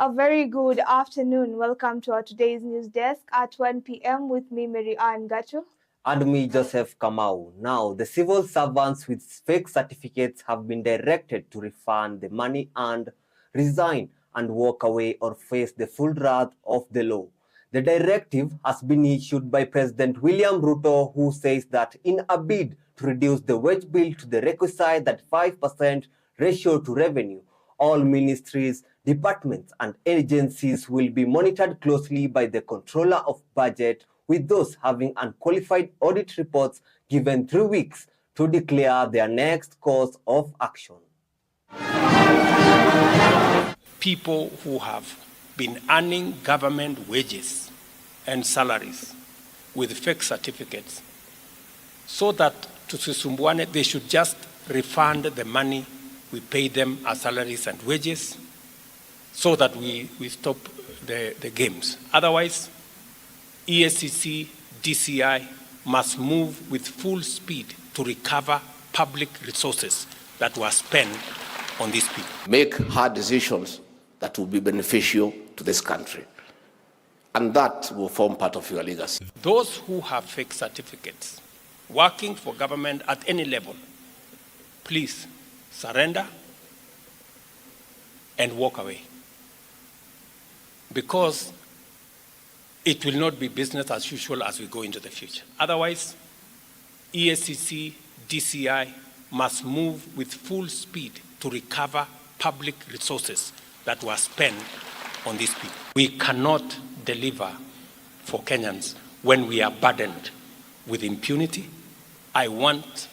A very good afternoon. Welcome to our today's news desk at 1 p.m. with me, Mary Ann Gacho. And me, Joseph Kamau. Now, the civil servants with fake certificates have been directed to refund the money and resign and walk away or face the full wrath of the law. The directive has been issued by President William Ruto, who says that in a bid to reduce the wage bill to the requisite that 5% ratio to revenue, all ministries, departments and agencies will be monitored closely by the Controller of Budget, with those having unqualified audit reports given 3 weeks to declare their next course of action. People who have been earning government wages and salaries with fake certificates, so that to Susumbuane, they should just refund the money we pay them as salaries and wages, so that we stop the games. Otherwise, EACC, DCI must move with full speed to recover public resources that were spent on these people. Make hard decisions that will be beneficial to this country. And that will form part of your legacy. Those who have fake certificates, working for government at any level, please surrender and walk away. Because it will not be business as usual as we go into the future. Otherwise, EACC, DCI must move with full speed to recover public resources that were spent on these people. We cannot deliver for Kenyans when we are burdened with impunity. I want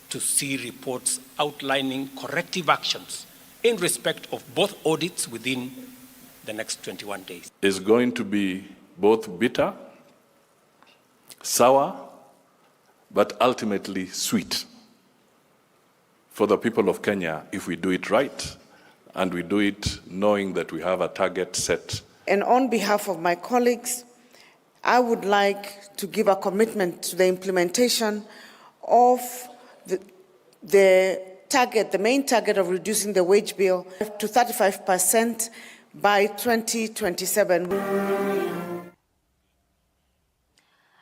to see reports outlining corrective actions in respect of both audits within the next 21 days. It's going to be both bitter, sour, but ultimately sweet for the people of Kenya if we do it right, and we do it knowing that we have a target set. And on behalf of my colleagues, I would like to give a commitment to the implementation of the target, the main target of reducing the wage bill to 35% by 2027.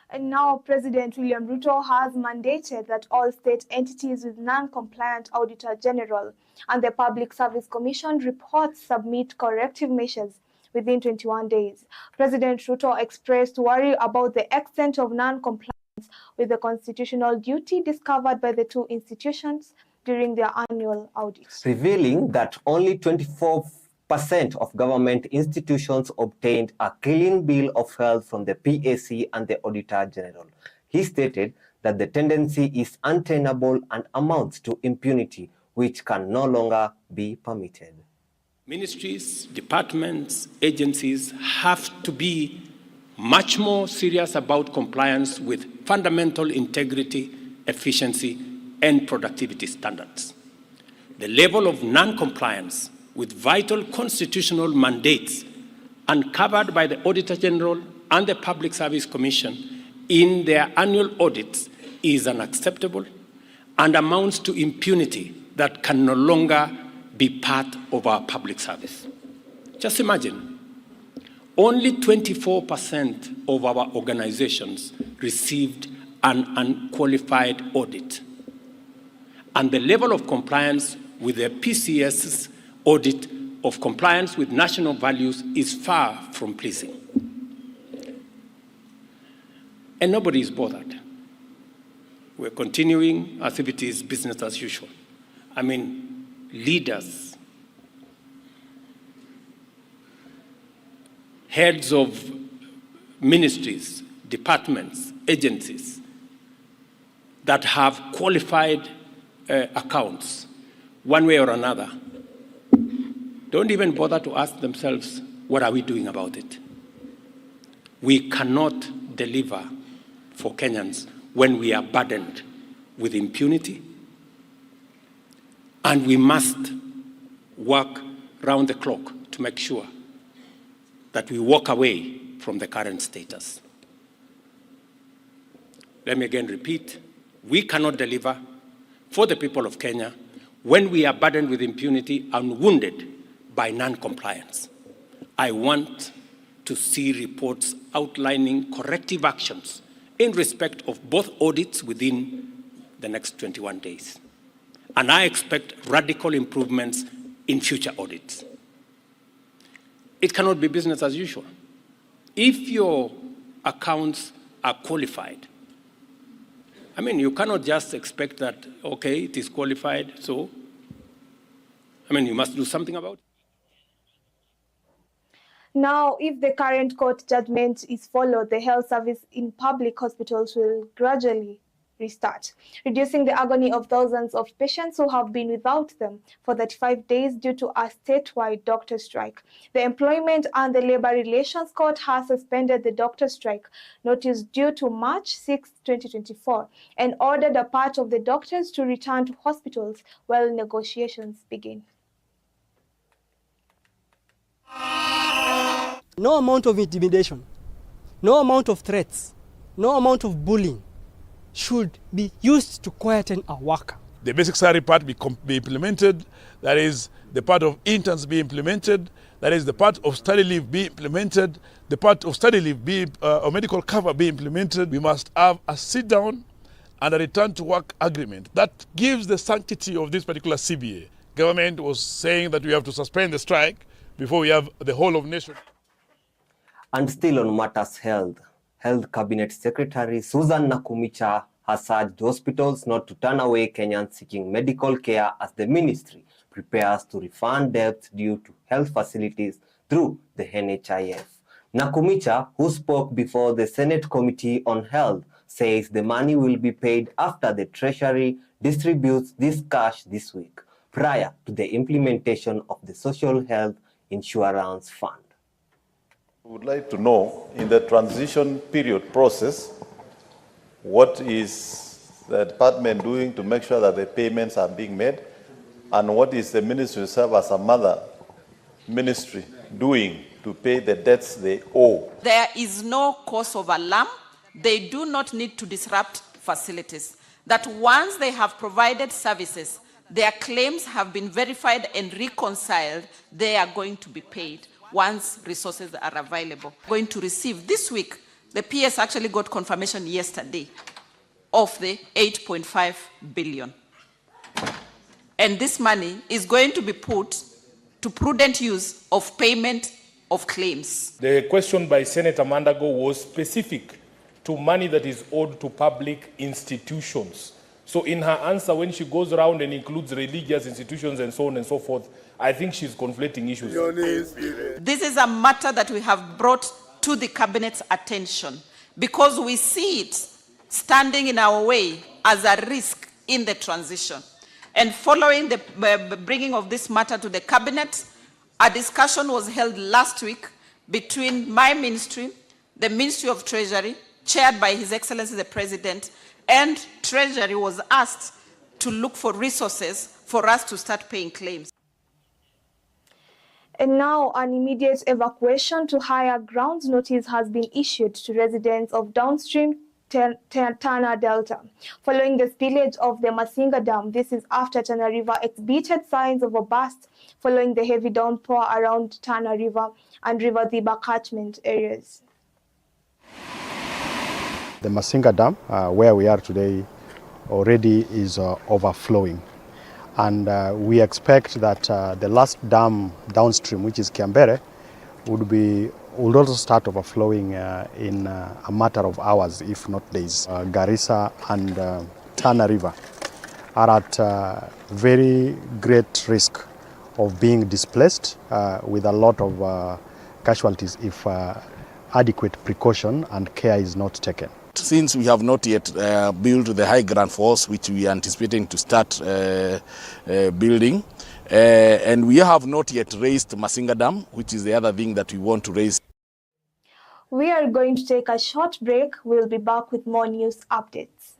And now President William Ruto has mandated that all state entities with non-compliant Auditor General and the Public Service Commission reports submit corrective measures within 21 days. President Ruto expressed worry about the extent of non-compliance with the constitutional duty discovered by the two institutions during their annual audits, revealing that only 24% of government institutions obtained a clean bill of health from the PAC and the Auditor General. He stated that the tendency is untenable and amounts to impunity, which can no longer be permitted. Ministries, departments, agencies have to be much more serious about compliance with fundamental integrity, efficiency, and productivity standards. The level of non-compliance with vital constitutional mandates uncovered by the Auditor General and the Public Service Commission in their annual audits is unacceptable and amounts to impunity that can no longer be part of our public service. Just imagine, only 24% of our organizations received an unqualified audit, and the level of compliance with the PCS's audit of compliance with national values is far from pleasing. And nobody is bothered. We're continuing as if it is business as usual. I mean, leaders, heads of ministries, departments, agencies that have qualified accounts, one way or another, don't even bother to ask themselves, what are we doing about it? We cannot deliver for Kenyans when we are burdened with impunity, and we must work round the clock to make sure that we walk away from the current status. Let me again repeat, we cannot deliver for the people of Kenya when we are burdened with impunity and wounded by non-compliance. I want to see reports outlining corrective actions in respect of both audits within the next 21 days. And I expect radical improvements in future audits. It cannot be business as usual. If your accounts are qualified, I mean, you cannot just expect that, okay, it is qualified, so, I mean, you must do something about it. Now, if the current court judgment is followed, the health service in public hospitals will gradually restart, reducing the agony of thousands of patients who have been without them for 35 days due to a statewide doctor strike. The Employment and the Labor Relations Court has suspended the doctor strike notice due to March 6, 2024, and ordered a part of the doctors to return to hospitals while negotiations begin. No amount of intimidation, no amount of threats, no amount of bullying should be used to quieten a worker. The basic salary part be implemented, that is the part of interns be implemented, that is the part of study leave be implemented, the part of study leave be, or medical cover be implemented. We must have a sit down and a return to work agreement that gives the sanctity of this particular CBA. Government was saying that we have to suspend the strike before we have the whole of nation. And still on matters Health Cabinet Secretary Susan Nakumicha has urged hospitals not to turn away Kenyans seeking medical care as the ministry prepares to refund debts due to health facilities through the NHIF. Nakumicha, who spoke before the Senate Committee on Health, says the money will be paid after the Treasury distributes this cash this week, prior to the implementation of the Social Health Insurance Fund. We would like to know, in the transition period process, what is the department doing to make sure that the payments are being made, and what is the ministry itself as a mother ministry doing to pay the debts they owe? There is no cause of alarm. They do not need to disrupt facilities. That once they have provided services, their claims have been verified and reconciled, they are going to be paid once resources are available. Going to receive this week, the PS actually got confirmation yesterday of the 8.5 billion. And this money is going to be put to prudent use of payment of claims. The question by Senator Mandago was specific to money that is owed to public institutions. So in her answer, when she goes around and includes religious institutions and so on and so forth, I think she's conflating issues. This is a matter that we have brought to the Cabinet's attention because we see it standing in our way as a risk in the transition. And following the bringing of this matter to the Cabinet, a discussion was held last week between my ministry, the Ministry of Treasury, chaired by His Excellency the President, and Treasury was asked to look for resources for us to start paying claims. And now an immediate evacuation to higher grounds notice has been issued to residents of downstream Tana Delta. Following the spillage of the Masinga Dam, this is after Tana River exhibited signs of a burst following the heavy downpour around Tana River and River Dhiba catchment areas. The Masinga Dam, where we are today, already is overflowing. And we expect that the last dam downstream, which is Kiambere, would also start overflowing in a matter of hours, if not days. Garissa and Tana River are at very great risk of being displaced with a lot of casualties if adequate precaution and care is not taken. Since we have not yet built the high ground force, which we are anticipating to start building, and we have not yet raised Masinga Dam, which is the other thing that we want to raise. We are going to take a short break. We'll be back with more news updates.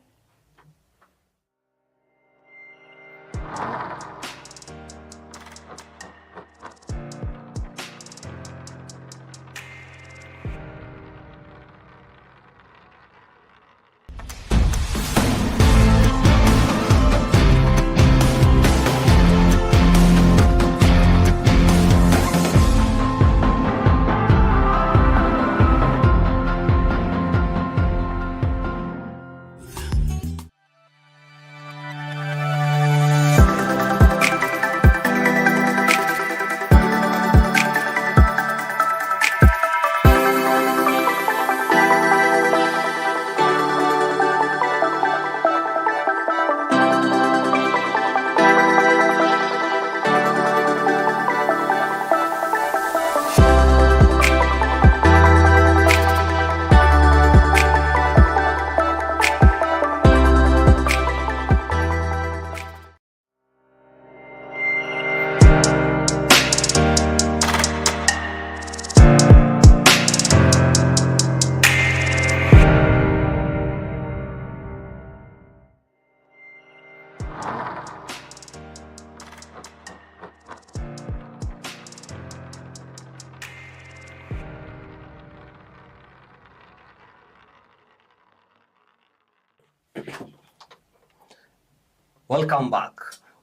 Welcome back.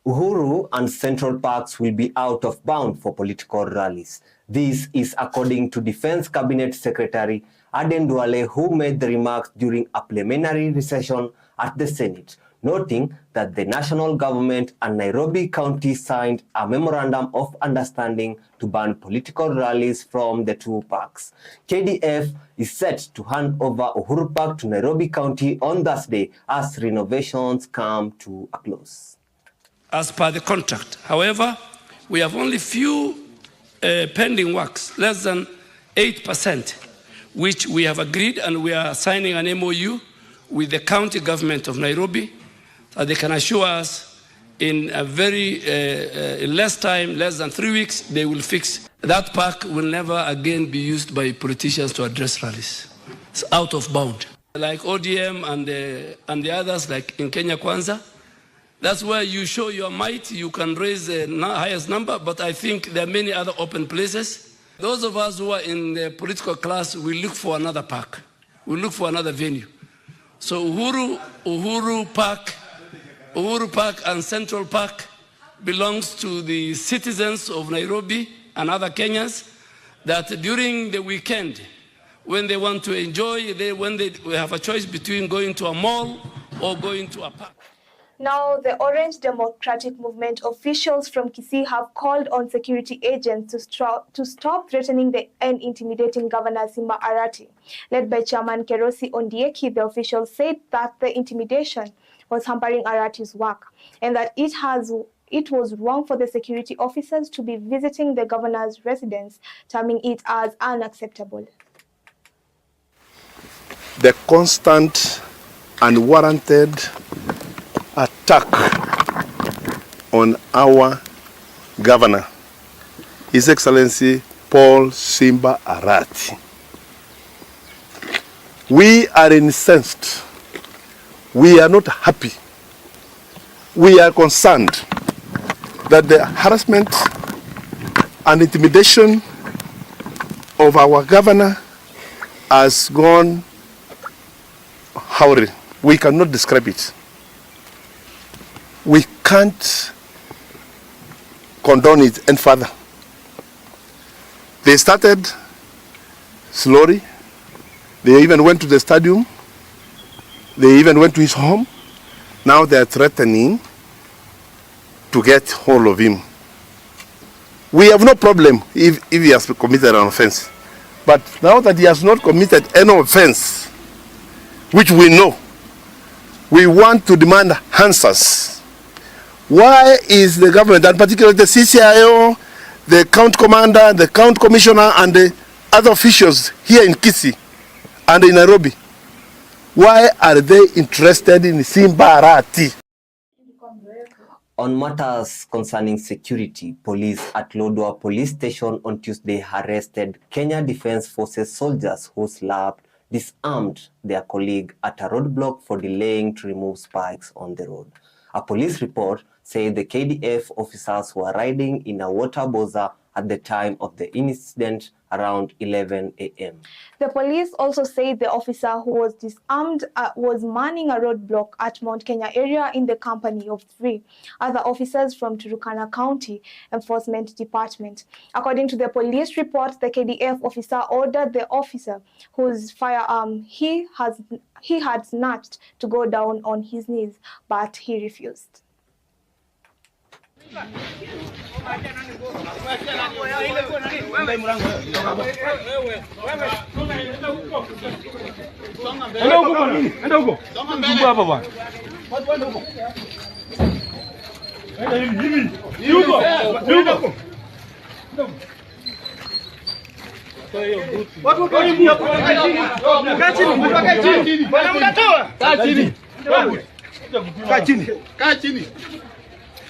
Uhuru and Central Parks will be out of bounds for political rallies. This is according to Defense Cabinet Secretary Aden Duale, who made the remarks during a preliminary session at the Senate, noting that the national government and Nairobi County signed a memorandum of understanding to ban political rallies from the two parks. KDF is set to hand over Uhuru Park to Nairobi County on Thursday as renovations come to a close. As per the contract. However, we have only few pending works, less than 8%, which we have agreed, and we are signing an MOU with the county government of Nairobi, that they can assure us in a very less time, less than 3 weeks, they will fix. That park will never again be used by politicians to address rallies. It's out of bound. Like ODM and the others, like in Kenya Kwanza, that's where you show your might. You can raise the highest number, but I think there are many other open places. Those of us who are in the political class, we look for another park. We look for another venue. So Uhuru Park and Central Park belongs to the citizens of Nairobi and other Kenyans, that during the weekend, when they want to enjoy, when they have a choice between going to a mall or going to a park. Now, the Orange Democratic Movement officials from Kisii have called on security agents to stop threatening and intimidating Governor Simba Arati. Led by Chairman Kerosi Ondieki, the officials said that the intimidation was hampering Arati's work and that it was wrong for the security officers to be visiting the governor's residence, terming it as unacceptable. The constant, unwarranted attack on our governor, His Excellency Paul Simba Arati. We are incensed. We are not happy. We are concerned that the harassment and intimidation of our governor has gone howling. We cannot describe it. We can't condone it any further. They started slowly. They even went to the stadium. They even went to his home. Now they are threatening to get hold of him. We have no problem if he has committed an offense. But now that he has not committed any offense, which we know, we want to demand answers. Why is the government, and particularly the CCIO, the county commander, the county commissioner, and the other officials here in Kisii and in Nairobi, why are they interested in Simba Arati? On matters concerning security, police at Lodwar Police Station on Tuesday arrested Kenya Defence Forces soldiers who disarmed their colleague at a roadblock for delaying to remove spikes on the road. A police report said the KDF officers were riding in a water bozer at the time of the incident around 11 a.m. The police also said the officer who was disarmed was manning a roadblock at Mount Kenya area in the company of 3 other officers from Turkana County Enforcement Department. According to the police report, the KDF officer ordered the officer whose firearm he had snatched to go down on his knees, but he refused.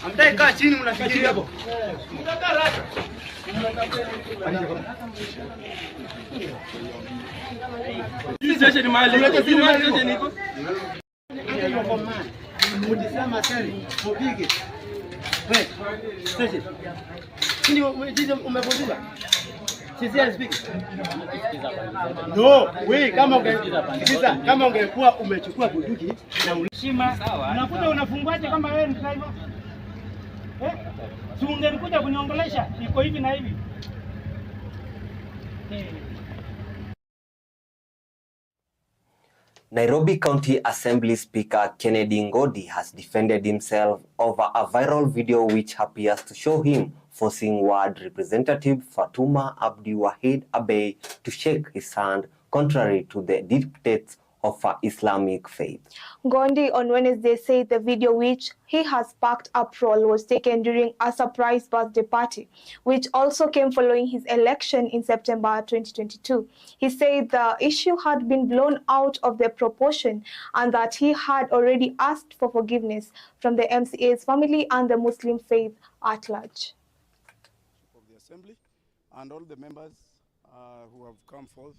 Amdai kaa chini mnafikiria hapo. Sisi ni mahali. Sisi mahali niko. Mudisema sari, mupige. Wewe, sisi. Sisi umevunjika. No, wewe kama ungekuwa umechukua bunduki na ulishima, unakuja unafunguaje kama wewe ni driver? Si ungekuja kuniongelesha iko hivi na hivi. Nairobi County Assembly Speaker Kennedy Ngodi has defended himself over a viral video which appears to show him forcing Ward Representative Fatuma Abdi Wahid Abe to shake his hand, contrary to the dictates of Islamic faith. Ngondi on Wednesday said the video, which he has sparked uproar, was taken during a surprise birthday party, which also came following his election in September 2022. He said the issue had been blown out of their proportion and that he had already asked for forgiveness from the MCA's family and the Muslim faith at large. Of the Assembly and all the members who have come forth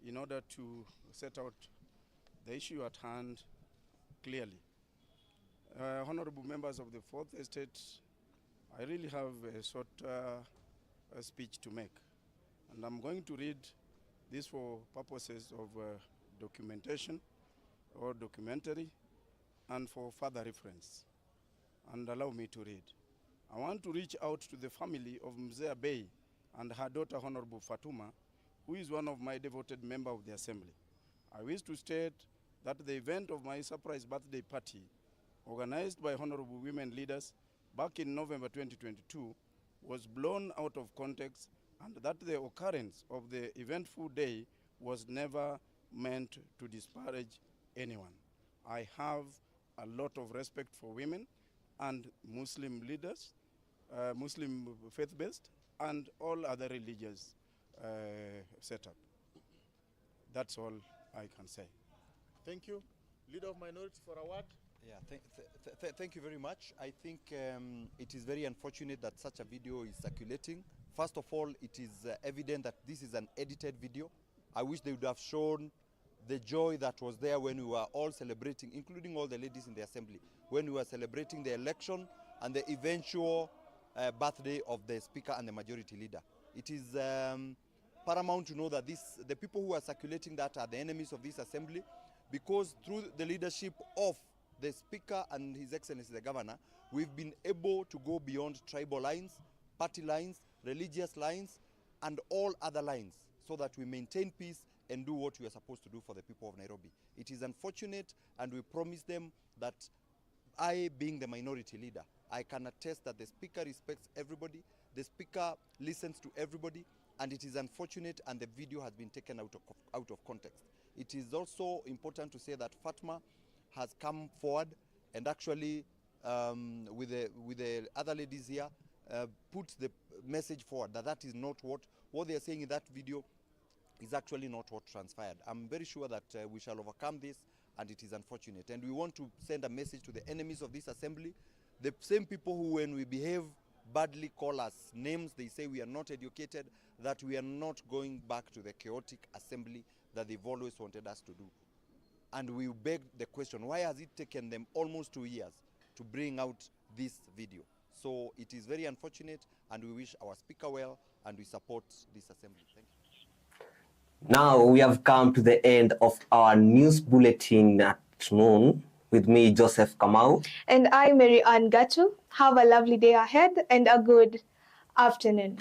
in order to set out the issue at hand clearly. Honorable members of the Fourth Estate, I really have a short speech to make. And I'm going to read this for purposes of documentation or documentary and for further reference. And allow me to read. I want to reach out to the family of Mzee Abe and her daughter, Honorable Fatuma, who is one of my devoted members of the Assembly. I wish to state that the event of my surprise birthday party, organized by honorable women leaders back in November 2022, was blown out of context, and that the occurrence of the eventful day was never meant to disparage anyone. I have a lot of respect for women and Muslim leaders, Muslim faith-based, and all other religious setup. That's all I can say. Thank you. Leader of Minority for a word. Yeah, thank you very much. I think it is very unfortunate that such a video is circulating. First of all, it is evident that this is an edited video. I wish they would have shown the joy that was there when we were all celebrating, including all the ladies in the Assembly, when we were celebrating the election and the eventual birthday of the Speaker and the Majority Leader. It is paramount to know that the people who are circulating that are the enemies of this Assembly, because through the leadership of the Speaker and His Excellency the Governor, we've been able to go beyond tribal lines, party lines, religious lines, and all other lines, so that we maintain peace and do what we are supposed to do for the people of Nairobi. It is unfortunate, and we promise them that I, being the minority leader, I can attest that the Speaker respects everybody, the Speaker listens to everybody, and it is unfortunate, and the video has been taken out of context. It is also important to say that Fatma has come forward and actually, with the other ladies here, put the message forward that is not what they are saying in that video is actually not what transpired. I'm very sure that we shall overcome this, and it is unfortunate. And we want to send a message to the enemies of this Assembly, the same people who, when we behave badly, call us names, they say we are not educated, that we are not going back to the chaotic Assembly that they've always wanted us to do. And we beg the question, why has it taken them almost 2 years to bring out this video? So it is very unfortunate, and we wish our Speaker well, and we support this Assembly. Thank you. Now we have come to the end of our news bulletin at noon. With me, Joseph Kamau. And I, Mary Ann Gatu. Have a lovely day ahead and a good afternoon.